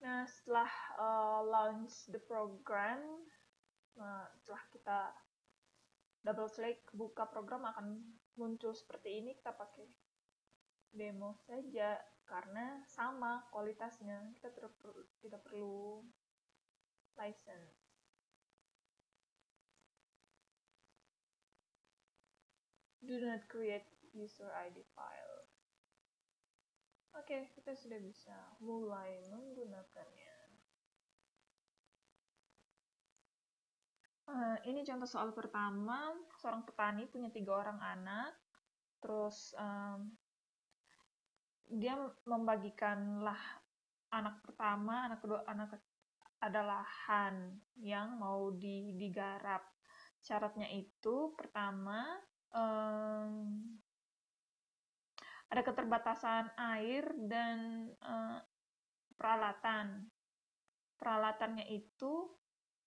Nah, setelah launch the program, setelah kita double klik buka program akan muncul seperti ini. Kita pakai demo saja karena sama kualitasnya, kita tidak perlu license. Do not create user ID file. Oke, kita sudah bisa mulai menggunakannya. Ini contoh soal pertama. Seorang petani punya 3 orang anak. Terus dia membagikanlah anak pertama, anak kedua, anak ada lahan yang mau digarap. Syaratnya itu pertama ada keterbatasan air dan peralatan. Peralatannya itu,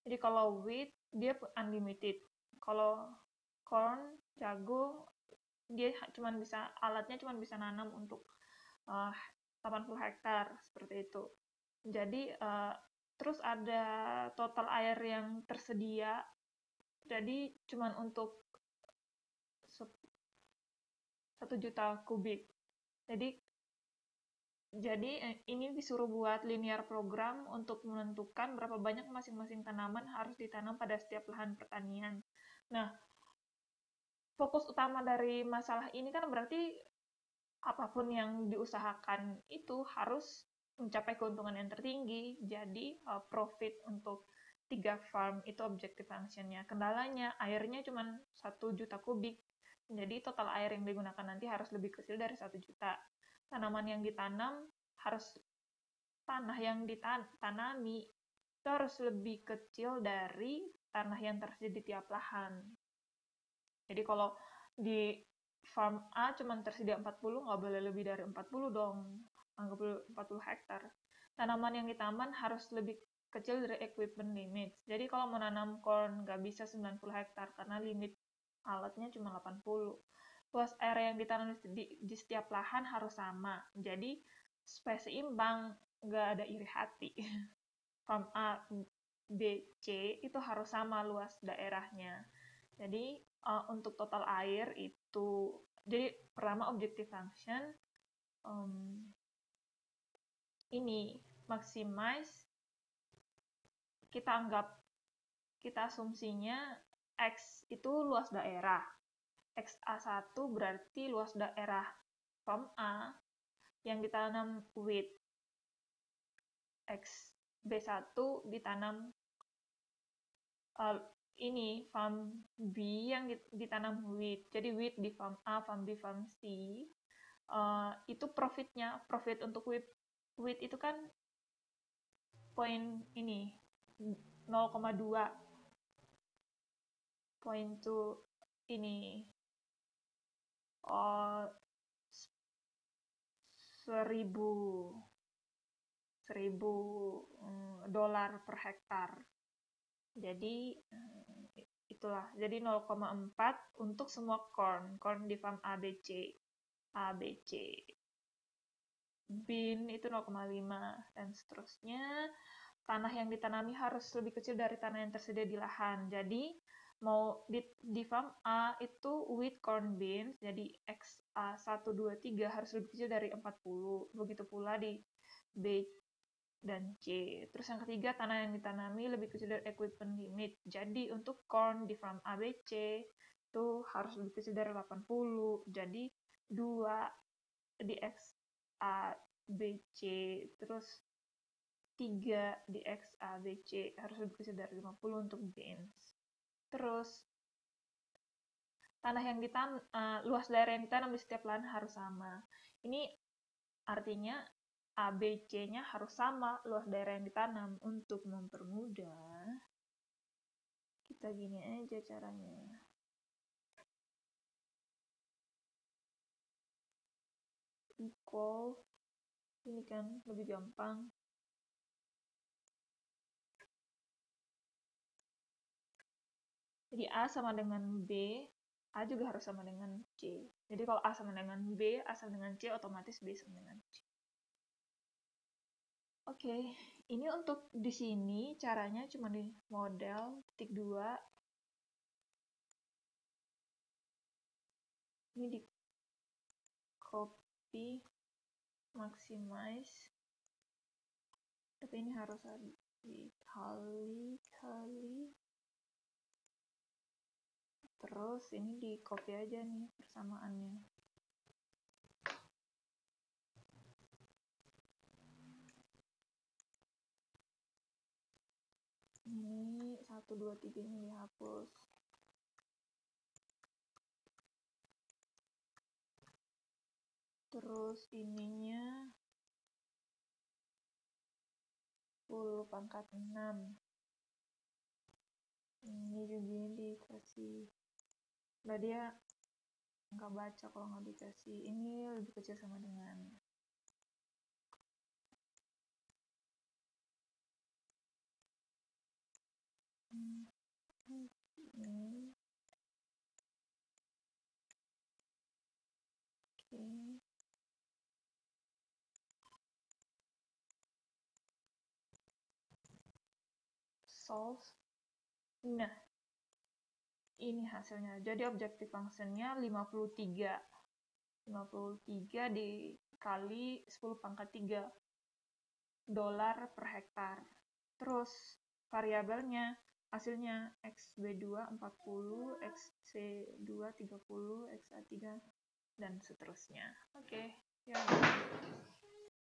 jadi kalau wheat dia unlimited. Kalau corn, jagung, dia alatnya cuma bisa nanam untuk 80 hektar seperti itu. Jadi terus ada total air yang tersedia. Jadi cuma untuk 1 juta kubik. Jadi ini disuruh buat linear program untuk menentukan berapa banyak masing-masing tanaman harus ditanam pada setiap lahan pertanian. Nah, fokus utama dari masalah ini kan berarti apapun yang diusahakan itu harus mencapai keuntungan yang tertinggi. Jadi profit untuk 3 farm itu objective function-nya. Kendalanya airnya cuma 1 juta kubik. Jadi total air yang digunakan nanti harus lebih kecil dari 1 juta. Tanaman yang ditanam tanah yang ditanami itu harus lebih kecil dari tanah yang tersedia di tiap lahan. Jadi kalau di farm A cuma tersedia 40, nggak boleh lebih dari 40 dong. Anggap 40 hektar. Tanaman yang di taman harus lebih kecil dari equipment limit. Jadi kalau menanam corn nggak bisa 90 hektar karena limit alatnya cuma 80. Luas area yang ditanam di setiap lahan harus sama. Jadi supaya seimbang, nggak ada iri hati. Farm A, B, C itu harus sama luas daerahnya. Jadi untuk total air itu, jadi pertama objective function ini maximize, kita asumsinya X itu luas daerah. XA1 berarti luas daerah farm A yang ditanam wheat. XB1 ditanam farm B yang ditanam wheat. Jadi wheat di farm A, farm B, farm C. Itu profit untuk wheat itu kan poin ini 0,2 poin to ini 1.000 dolar per hektar. Jadi itulah, jadi 0,4 untuk semua corn di farm ABC. Bean itu 0,5 dan seterusnya. Tanah yang ditanami harus lebih kecil dari tanah yang tersedia di lahan. Jadi mau di farm A itu wheat, corn, beans, jadi XA 1, 2, 3 harus lebih kecil dari 40. Begitu pula di B dan C. Terus yang ketiga, tanah yang ditanami lebih kecil dari equipment limit. Jadi untuk corn di farm ABC itu harus lebih kecil dari 80. Jadi 2 di XABC, terus 3 di XABC harus lebih kecil dari 50 untuk beans. Terus tanah yang luas daerah yang ditanam di setiap lahan harus sama. Ini artinya ABC-nya harus sama luas daerah yang ditanam. Untuk mempermudah, kita gini aja caranya. Equal, ini kan lebih gampang. Jadi A sama dengan B, A juga harus sama dengan C. Jadi kalau A sama dengan B, A sama dengan C, otomatis B sama dengan C. Oke, Ini untuk di sini caranya cuma di model titik 2. Ini di copy, maximize. Tapi ini harus dikali-kali. Terus ini di copy aja nih persamaannya. Ini 1, 2, 3 ini dihapus. Terus ininya 10 pangkat 6. Ini juga dikasih. Nah, dia nggak baca kalau nggak dikasih. Ini lebih kecil sama dengan. Ini. Oke. Solve. Nah, ini hasilnya. Jadi objective functionnya 53. 53 dikali 10 pangkat 3 dolar per hektar. Terus variabelnya hasilnya XB2 40, XC2 30, XA3 dan seterusnya. Oke, ya.